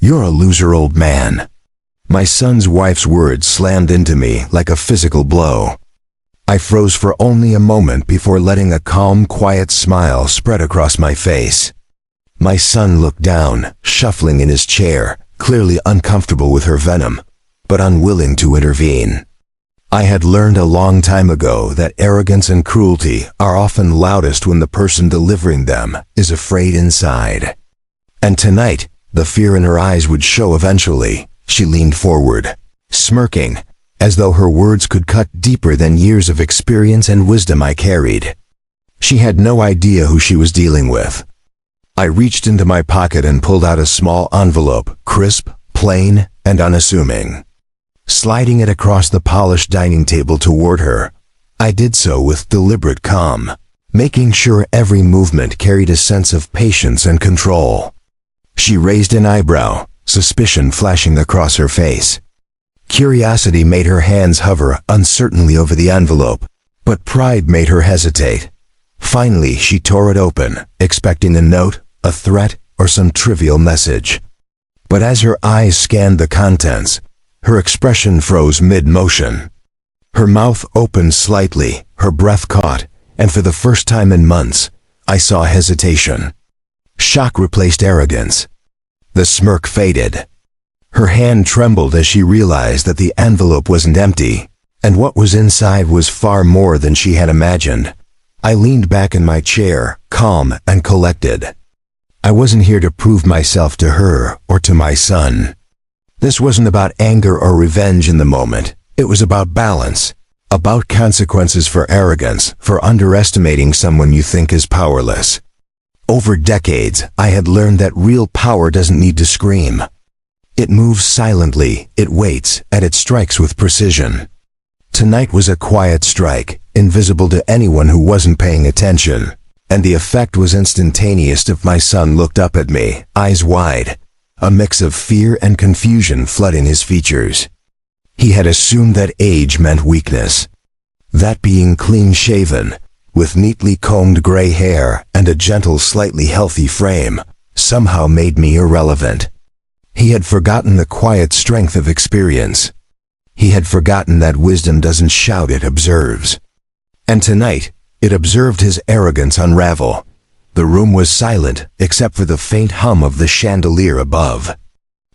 "You're a loser, old man." My son's wife's words slammed into me like a physical blow. I froze for only a moment before letting a calm, quiet smile spread across my face. My son looked down, shuffling in his chair, clearly uncomfortable with her venom, but unwilling to intervene. I had learned a long time ago that arrogance and cruelty are often loudest when the person delivering them is afraid inside. And tonight, the fear in her eyes would show eventually. She leaned forward, smirking, as though her words could cut deeper than years of experience and wisdom I carried. She had no idea who she was dealing with. I reached into my pocket and pulled out a small envelope, crisp, plain, and unassuming. Sliding it across the polished dining table toward her, I did so with deliberate calm, making sure every movement carried a sense of patience and control. She raised an eyebrow, suspicion flashing across her face. Curiosity made her hands hover uncertainly over the envelope, but pride made her hesitate. Finally, she tore it open, expecting a note, a threat, or some trivial message. But as her eyes scanned the contents, her expression froze mid-motion. Her mouth opened slightly, her breath caught, and for the first time in months, I saw hesitation. Shock replaced arrogance. The smirk faded. Her hand trembled as she realized that the envelope wasn't empty, and what was inside was far more than she had imagined. I leaned back in my chair, calm and collected. I wasn't here to prove myself to her or to my son. This wasn't about anger or revenge in the moment. It was about balance, about consequences for arrogance, for underestimating someone you think is powerless. Over decades, I had learned that real power doesn't need to scream. It moves silently, it waits, and it strikes with precision. Tonight was a quiet strike, invisible to anyone who wasn't paying attention, and the effect was instantaneous. If my son looked up at me, eyes wide, a mix of fear and confusion flooding his features. He had assumed that age meant weakness, that being clean-shaven, with neatly combed gray hair and a gentle, slightly healthy frame, somehow made me irrelevant. He had forgotten the quiet strength of experience. He had forgotten that wisdom doesn't shout, it observes. And tonight, it observed his arrogance unravel. The room was silent, except for the faint hum of the chandelier above.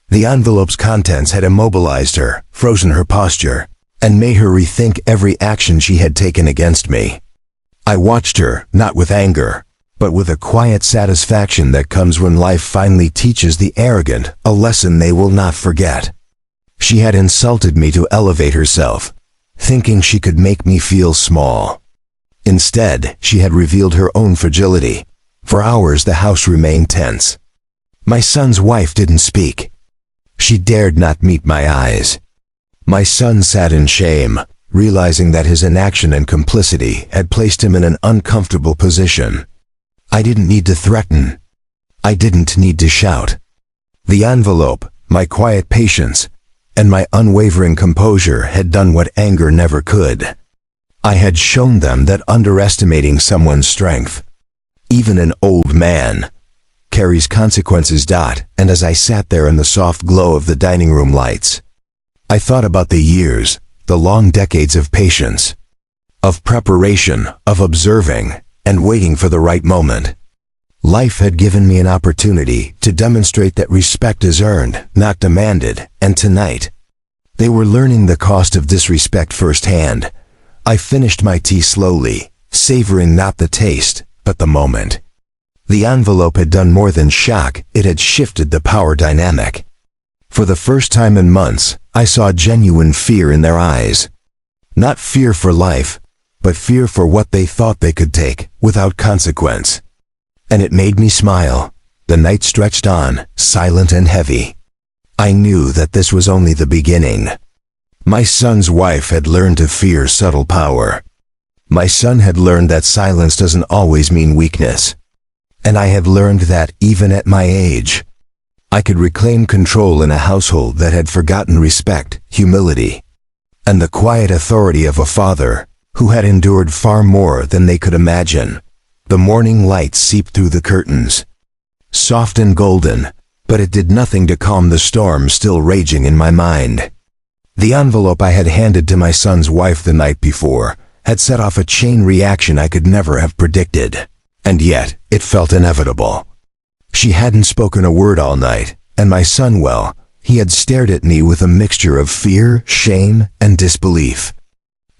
The envelope's contents had immobilized her, frozen her posture, and made her rethink every action she had taken against me. I watched her, not with anger, but with a quiet satisfaction that comes when life finally teaches the arrogant a lesson they will not forget. She had insulted me to elevate herself, thinking she could make me feel small. Instead, she had revealed her own fragility. For hours the house remained tense. My son's wife didn't speak. She dared not meet my eyes. My son sat in shame, realizing that his inaction and complicity had placed him in an uncomfortable position. I didn't need to threaten. I didn't need to shout. The envelope, my quiet patience, and my unwavering composure had done what anger never could. I had shown them that underestimating someone's strength, even an old man, carries consequences. And as I sat there in the soft glow of the dining room lights, I thought about the years, the long decades of patience, of preparation, of observing, and waiting for the right moment. Life had given me an opportunity to demonstrate that respect is earned, not demanded, and tonight, they were learning the cost of disrespect firsthand. I finished my tea slowly, savoring not the taste, but the moment. The envelope had done more than shock, it had shifted the power dynamic. For the first time in months, I saw genuine fear in their eyes. Not fear for life, but fear for what they thought they could take, without consequence. And it made me smile. The night stretched on, silent and heavy. I knew that this was only the beginning. My son's wife had learned to fear subtle power. My son had learned that silence doesn't always mean weakness. And I had learned that, even at my age, I could reclaim control in a household that had forgotten respect, humility, and the quiet authority of a father who had endured far more than they could imagine. The morning light seeped through the curtains, soft and golden, but it did nothing to calm the storm still raging in my mind. The envelope I had handed to my son's wife the night before had set off a chain reaction I could never have predicted, and yet it felt inevitable. She hadn't spoken a word all night, and my son, well, he had stared at me with a mixture of fear, shame, and disbelief.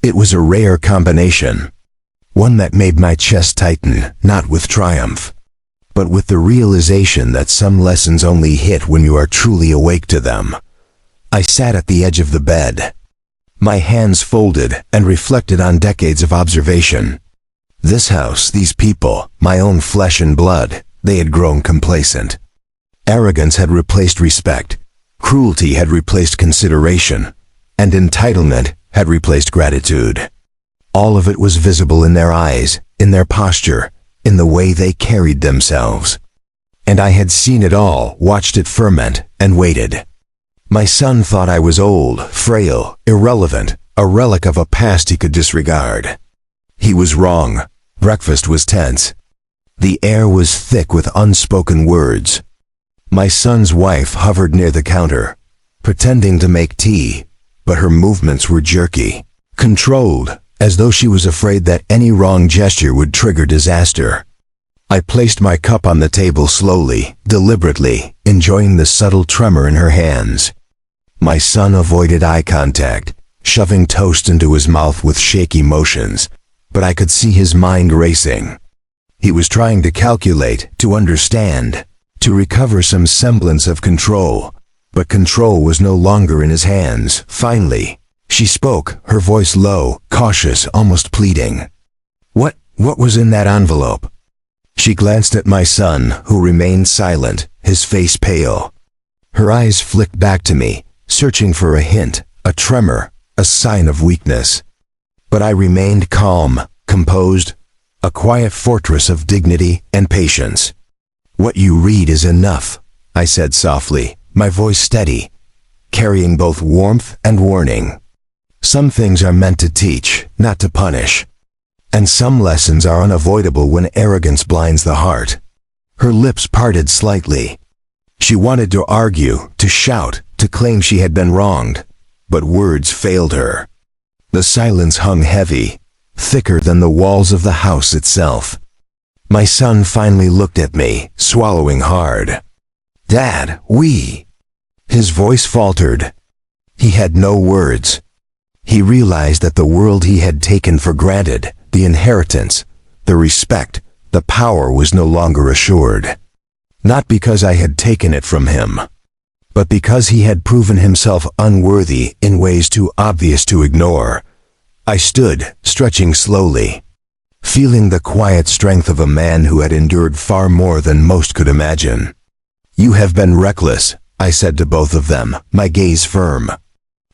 It was a rare combination, one that made my chest tighten, not with triumph, but with the realization that some lessons only hit when you are truly awake to them. I sat at the edge of the bed, my hands folded, and reflected on decades of observation. This house, these people, my own flesh and blood, they had grown complacent. Arrogance had replaced respect, cruelty had replaced consideration, and entitlement had replaced gratitude. All of it was visible in their eyes, in their posture, in the way they carried themselves. And I had seen it all, watched it ferment, and waited. My son thought I was old, frail, irrelevant, a relic of a past he could disregard. He was wrong. Breakfast was tense. The air was thick with unspoken words. My son's wife hovered near the counter, pretending to make tea, but her movements were jerky, controlled, as though she was afraid that any wrong gesture would trigger disaster. I placed my cup on the table slowly, deliberately, enjoying the subtle tremor in her hands. My son avoided eye contact, shoving toast into his mouth with shaky motions, but I could see his mind racing. He was trying to calculate, to understand, to recover some semblance of control, but control was no longer in his hands. Finally, she spoke, her voice low, cautious, almost pleading. What was in that envelope?" She glanced at my son, who remained silent, his face pale. Her eyes flicked back to me, searching for a hint, a tremor, a sign of weakness. But I remained calm, composed, a quiet fortress of dignity and patience. "What you read is enough," I said softly, my voice steady, carrying both warmth and warning. "Some things are meant to teach, not to punish. And some lessons are unavoidable when arrogance blinds the heart." Her lips parted slightly. She wanted to argue, to shout, to claim she had been wronged, but words failed her. The silence hung heavy, thicker than the walls of the house itself. My son finally looked at me, swallowing hard. "Dad, we..." His voice faltered. He had no words. He realized that the world he had taken for granted, the inheritance, the respect, the power was no longer assured. Not because I had taken it from him, but because he had proven himself unworthy in ways too obvious to ignore. I stood, stretching slowly, feeling the quiet strength of a man who had endured far more than most could imagine. "You have been reckless," I said to both of them, my gaze firm.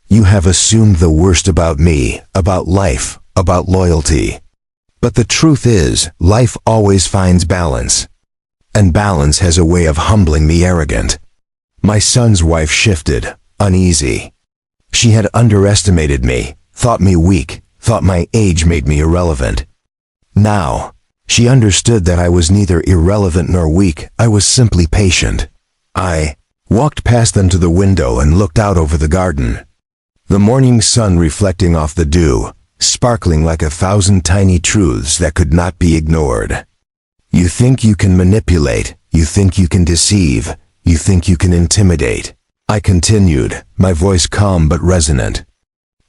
"You have assumed the worst about me, about life, about loyalty. But the truth is, life always finds balance. And balance has a way of humbling the arrogant." My son's wife shifted, uneasy. She had underestimated me, thought me weak, thought my age made me irrelevant. Now, she understood that I was neither irrelevant nor weak, I was simply patient. I walked past them to the window and looked out over the garden. The morning sun reflecting off the dew, sparkling like 1,000 tiny truths that could not be ignored. "You think you can manipulate, you think you can deceive, you think you can intimidate," I continued, my voice calm but resonant.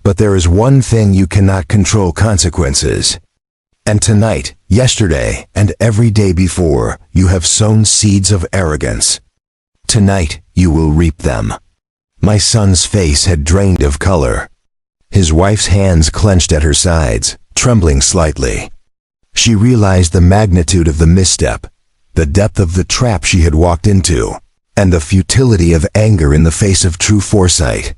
"But there is one thing you cannot control: consequences. And tonight, yesterday, and every day before, you have sown seeds of arrogance. Tonight, you will reap them." My son's face had drained of color. His wife's hands clenched at her sides, trembling slightly. She realized the magnitude of the misstep, the depth of the trap she had walked into, and the futility of anger in the face of true foresight.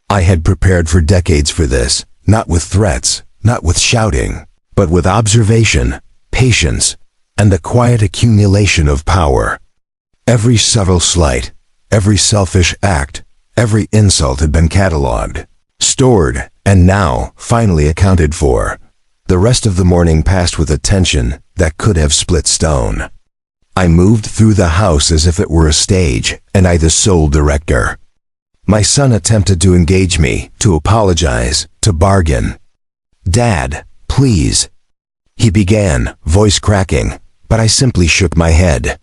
I had prepared for decades for this, not with threats, not with shouting, but with observation, patience, and the quiet accumulation of power. Every subtle slight, every selfish act, every insult had been catalogued, stored, and now finally accounted for. The rest of the morning passed with a tension that could have split stone. I moved through the house as if it were a stage, and I the sole director. My son attempted to engage me, to apologize, to bargain. "Dad, please," he began, voice cracking, but I simply shook my head.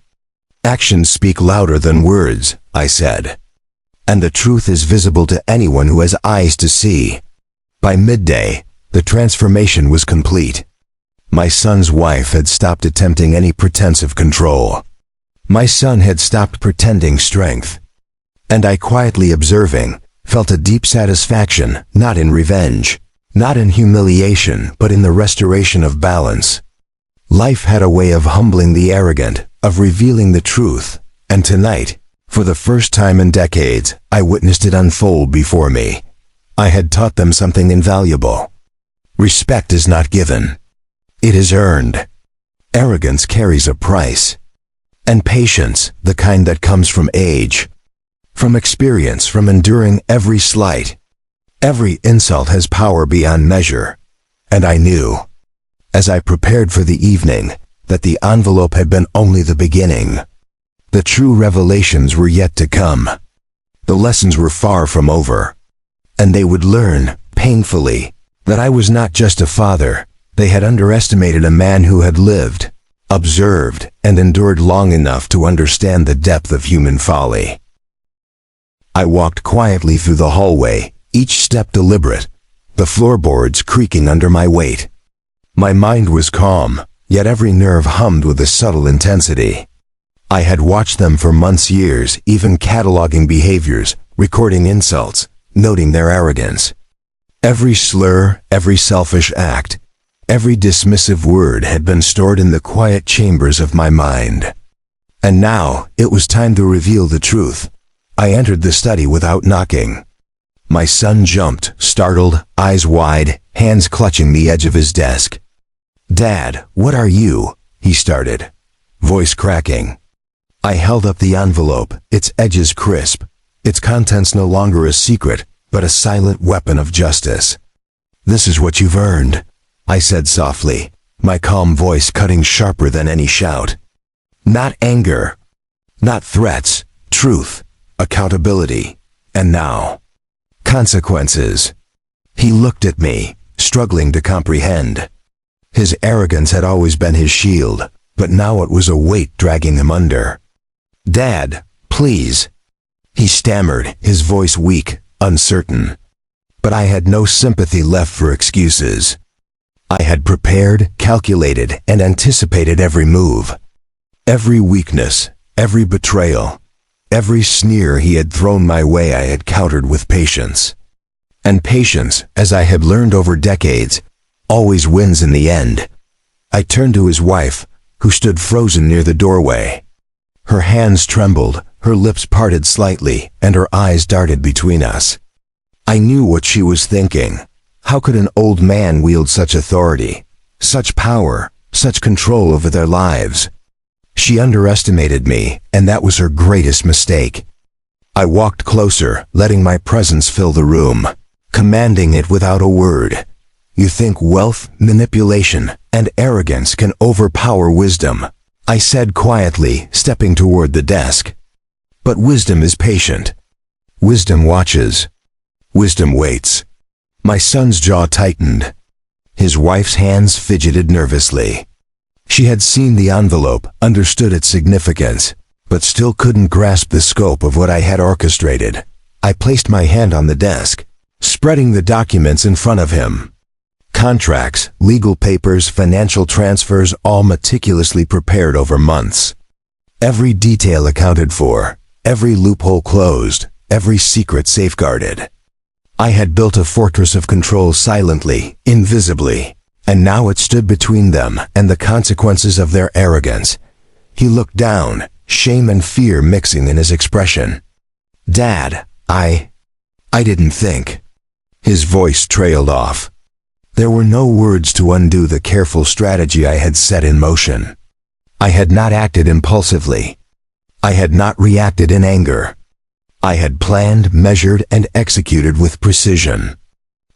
"Actions speak louder than words," I said. "And the truth is visible to anyone who has eyes to see." By midday, the transformation was complete. My son's wife had stopped attempting any pretense of control. My son had stopped pretending strength. And I, quietly observing, felt a deep satisfaction, not in revenge, not in humiliation, but in the restoration of balance. Life had a way of humbling the arrogant, of revealing the truth, and tonight, for the first time in decades, I witnessed it unfold before me. I had taught them something invaluable. Respect is not given. It is earned. Arrogance carries a price. And patience, the kind that comes from age, from experience, from enduring every slight. Every insult has power beyond measure. And I knew, as I prepared for the evening, that the envelope had been only the beginning. The true revelations were yet to come. The lessons were far from over. And they would learn, painfully, that I was not just a father. They had underestimated a man who had lived, observed, and endured long enough to understand the depth of human folly. I walked quietly through the hallway, each step deliberate, the floorboards creaking under my weight. My mind was calm, yet every nerve hummed with a subtle intensity. I had watched them for months, years, even cataloging behaviors, recording insults, noting their arrogance. Every slur, every selfish act, every dismissive word had been stored in the quiet chambers of my mind. And now, it was time to reveal the truth. I entered the study without knocking. My son jumped, startled, eyes wide, hands clutching the edge of his desk. "Dad, what are you?" he started, voice cracking. I held up the envelope, its edges crisp, its contents no longer a secret, but a silent weapon of justice. "This is what you've earned," I said softly, my calm voice cutting sharper than any shout. Not anger, not threats, truth, accountability, and now, consequences. He looked at me, struggling to comprehend. His arrogance had always been his shield, but now it was a weight dragging him under. "Dad, please," he stammered, his voice weak, uncertain. But I had no sympathy left for excuses. I had prepared, calculated, and anticipated every move. Every weakness, every betrayal, every sneer he had thrown my way I had countered with patience. And patience, as I had learned over decades, always wins in the end. I turned to his wife, who stood frozen near the doorway. Her hands trembled, her lips parted slightly, and her eyes darted between us. I knew what she was thinking. How could an old man wield such authority, such power, such control over their lives? She underestimated me, and that was her greatest mistake. I walked closer, letting my presence fill the room, commanding it without a word. "You think wealth, manipulation, and arrogance can overpower wisdom," I said quietly, stepping toward the desk. "But wisdom is patient. Wisdom watches. Wisdom waits." My son's jaw tightened. His wife's hands fidgeted nervously. She had seen the envelope, understood its significance, but still couldn't grasp the scope of what I had orchestrated. I placed my hand on the desk, spreading the documents in front of him. Contracts, legal papers, financial transfers, all meticulously prepared over months. Every detail accounted for, every loophole closed, every secret safeguarded. I had built a fortress of control silently, invisibly, and now it stood between them and the consequences of their arrogance. He looked down, shame and fear mixing in his expression. "Dad, I didn't think." His voice trailed off. There were no words to undo the careful strategy I had set in motion. I had not acted impulsively. I had not reacted in anger. I had planned, measured, and executed with precision.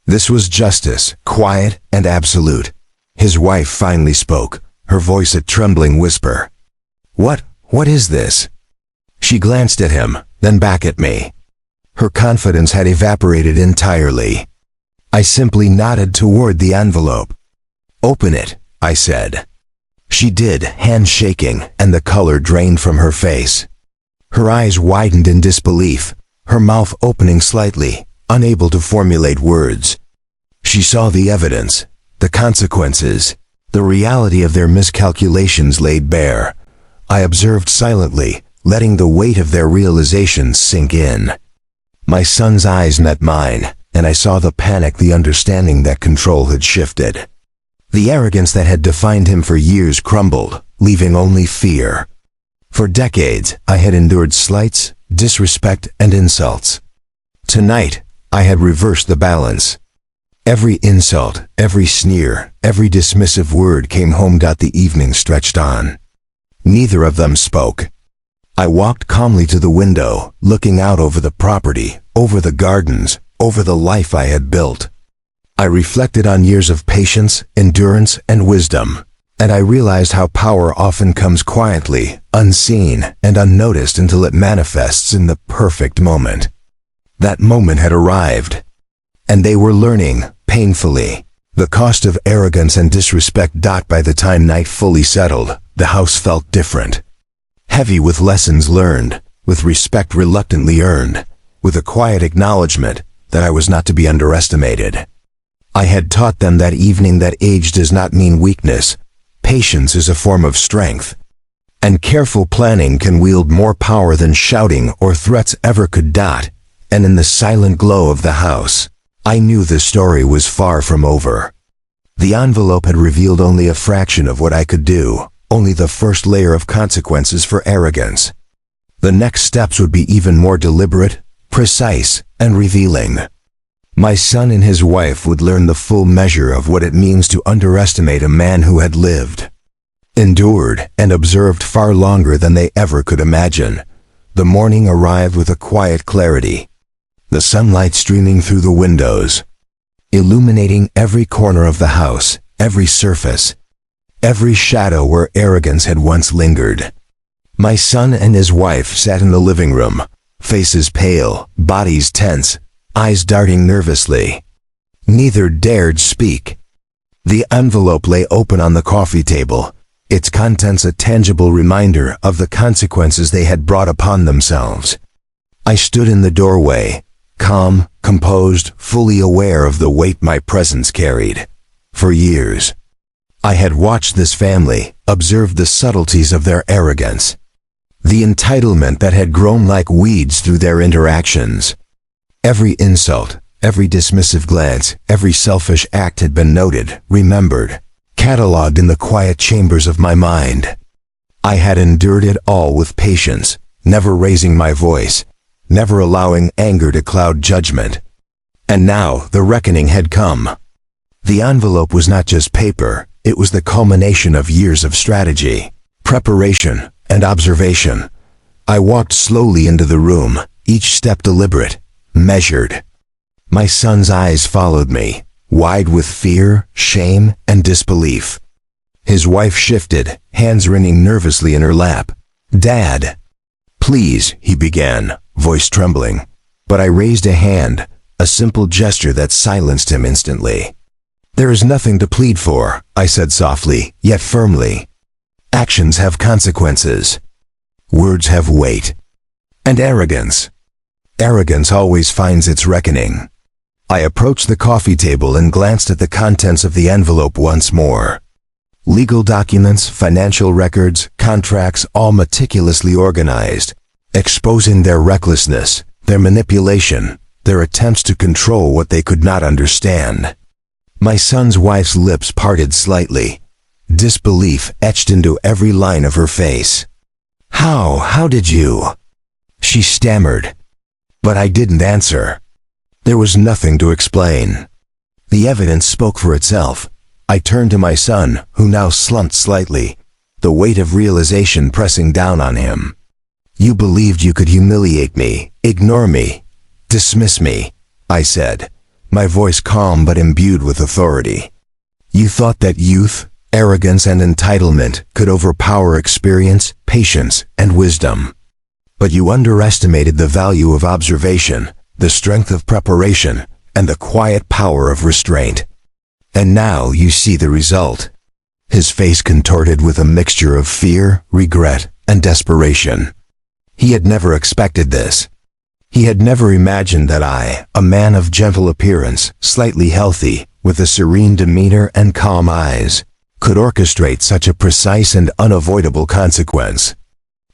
This was justice, quiet and absolute. His wife finally spoke, her voice a trembling whisper. What is this?" She glanced at him, then back at me. Her confidence had evaporated entirely. I simply nodded toward the envelope. "Open it," I said. She did, hands shaking, and the color drained from her face. Her eyes widened in disbelief, her mouth opening slightly, unable to formulate words. She saw the evidence, the consequences, the reality of their miscalculations laid bare. I observed silently, letting the weight of their realizations sink in. My son's eyes met mine, and I saw the panic, the understanding that control had shifted. The arrogance that had defined him for years crumbled, leaving only fear. For decades, I had endured slights, disrespect, and insults. Tonight, I had reversed the balance. Every insult, every sneer, every dismissive word came home. The evening stretched on. Neither of them spoke. I walked calmly to the window, looking out over the property, over the gardens, over the life I had built. I reflected on years of patience, endurance, and wisdom, and I realized how power often comes quietly, unseen, and unnoticed until it manifests in the perfect moment. That moment had arrived, and they were learning, painfully, the cost of arrogance and disrespect. By the time night fully settled, the house felt different. Heavy with lessons learned, with respect reluctantly earned, with a quiet acknowledgement that I was not to be underestimated. I had taught them that evening that age does not mean weakness. Patience is a form of strength. And careful planning can wield more power than shouting or threats ever could. And in the silent glow of the house, I knew the story was far from over. The envelope had revealed only a fraction of what I could do, only the first layer of consequences for arrogance. The next steps would be even more deliberate, precise, and revealing. My son and his wife would learn the full measure of what it means to underestimate a man who had lived, endured, and observed far longer than they ever could imagine. The morning arrived with a quiet clarity, the sunlight streaming through the windows, illuminating every corner of the house, every surface, every shadow where arrogance had once lingered. My son and his wife sat in the living room, faces pale, bodies tense, eyes darting nervously. Neither dared speak. The envelope lay open on the coffee table, its contents a tangible reminder of the consequences they had brought upon themselves. I stood in the doorway, calm, composed, fully aware of the weight my presence carried. For years, I had watched this family, observed the subtleties of their arrogance, the entitlement that had grown like weeds through their interactions. Every insult, every dismissive glance, every selfish act had been noted, remembered, catalogued in the quiet chambers of my mind. I had endured it all with patience, never raising my voice, never allowing anger to cloud judgment. And now the reckoning had come. The envelope was not just paper, it was the culmination of years of strategy, preparation, and observation. I walked slowly into the room, each step deliberate, measured. My son's eyes followed me, wide with fear, shame, and disbelief. His wife shifted, hands wringing nervously in her lap. "Dad." "Please," he began, voice trembling. But I raised a hand, a simple gesture that silenced him instantly. "There is nothing to plead for," I said softly, yet firmly. "Actions have consequences. Words have weight. And arrogance always finds its reckoning." I approached the coffee table and glanced at the contents of the envelope once more. Legal documents, financial records, contracts, all meticulously organized, exposing their recklessness, their manipulation, their attempts to control what they could not understand. My son's wife's lips parted slightly, disbelief etched into every line of her face. How did you?" she stammered. But I didn't answer. There was nothing to explain. The evidence spoke for itself. I turned to my son, who now slumped slightly, the weight of realization pressing down on him. "You believed you could humiliate me, ignore me, dismiss me," I said, my voice calm but imbued with authority. "You thought that youth, Arrogance and entitlement could overpower experience, patience, and wisdom. But you underestimated the value of observation, the strength of preparation, and the quiet power of restraint. And now you see the result. His face contorted with a mixture of fear, regret, and desperation. He had never expected this. He had never imagined that I, a man of gentle appearance, slightly healthy, with a serene demeanor and calm eyes, could orchestrate such a precise and unavoidable consequence.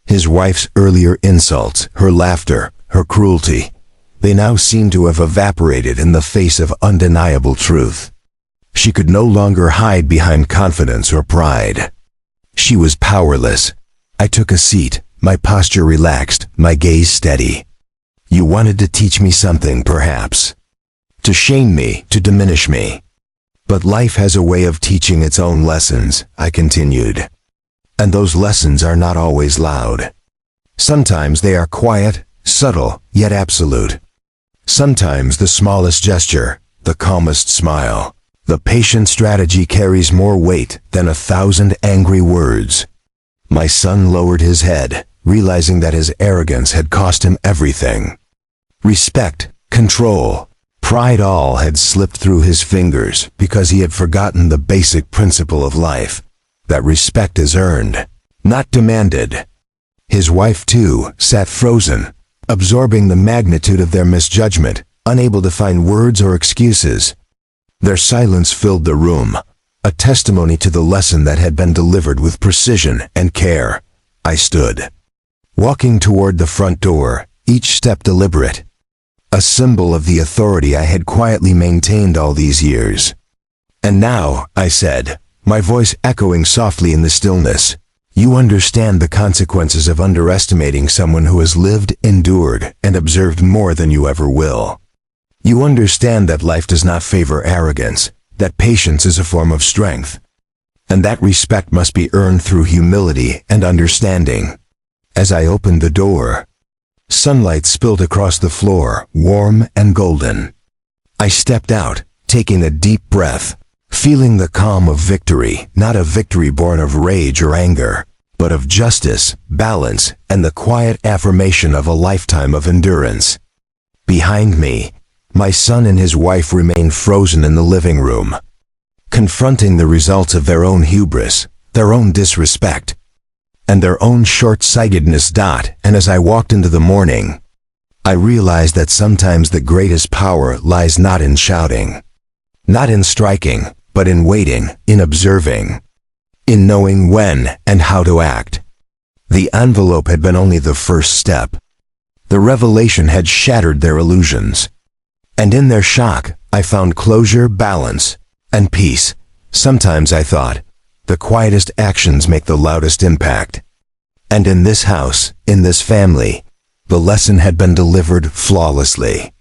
His wife's earlier insults, her laughter, her cruelty, they now seemed to have evaporated in the face of undeniable truth. She could no longer hide behind confidence or pride. She was powerless. I took a seat, my posture relaxed, my gaze steady. You wanted to teach me something, perhaps. To shame me, to diminish me. But life has a way of teaching its own lessons, I continued. And those lessons are not always loud. Sometimes they are quiet, subtle, yet absolute. Sometimes the smallest gesture, the calmest smile, the patient strategy carries more weight than 1,000 angry words. My son lowered his head, realizing that his arrogance had cost him everything. Respect, control, pride, all had slipped through his fingers because he had forgotten the basic principle of life, that respect is earned, not demanded. His wife, too, sat frozen, absorbing the magnitude of their misjudgment, unable to find words or excuses. Their silence filled the room, a testimony to the lesson that had been delivered with precision and care. I stood, walking toward the front door, each step deliberate, a symbol of the authority I had quietly maintained all these years. And now, I said, my voice echoing softly in the stillness, you understand the consequences of underestimating someone who has lived, endured, and observed more than you ever will. You understand that life does not favor arrogance, that patience is a form of strength, and that respect must be earned through humility and understanding. As I opened the door, sunlight spilled across the floor, warm and golden. I stepped out, taking a deep breath, feeling the calm of victory, not a victory born of rage or anger, but of justice, balance, and the quiet affirmation of a lifetime of endurance. Behind me, my son and his wife remained frozen in the living room, confronting the results of their own hubris, their own disrespect, and their own short-sightedness. And as I walked into the morning, I realized that sometimes the greatest power lies not in shouting, not in striking, but in waiting, in observing, in knowing when and how to act. The envelope had been only the first step. The revelation had shattered their illusions. And in their shock, I found closure, balance, and peace. Sometimes, I thought, the quietest actions make the loudest impact. And in this house, in this family, the lesson had been delivered flawlessly.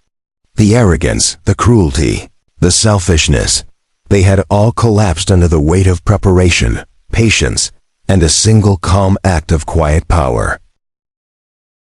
The arrogance, the cruelty, the selfishness, they had all collapsed under the weight of preparation, patience, and a single calm act of quiet power.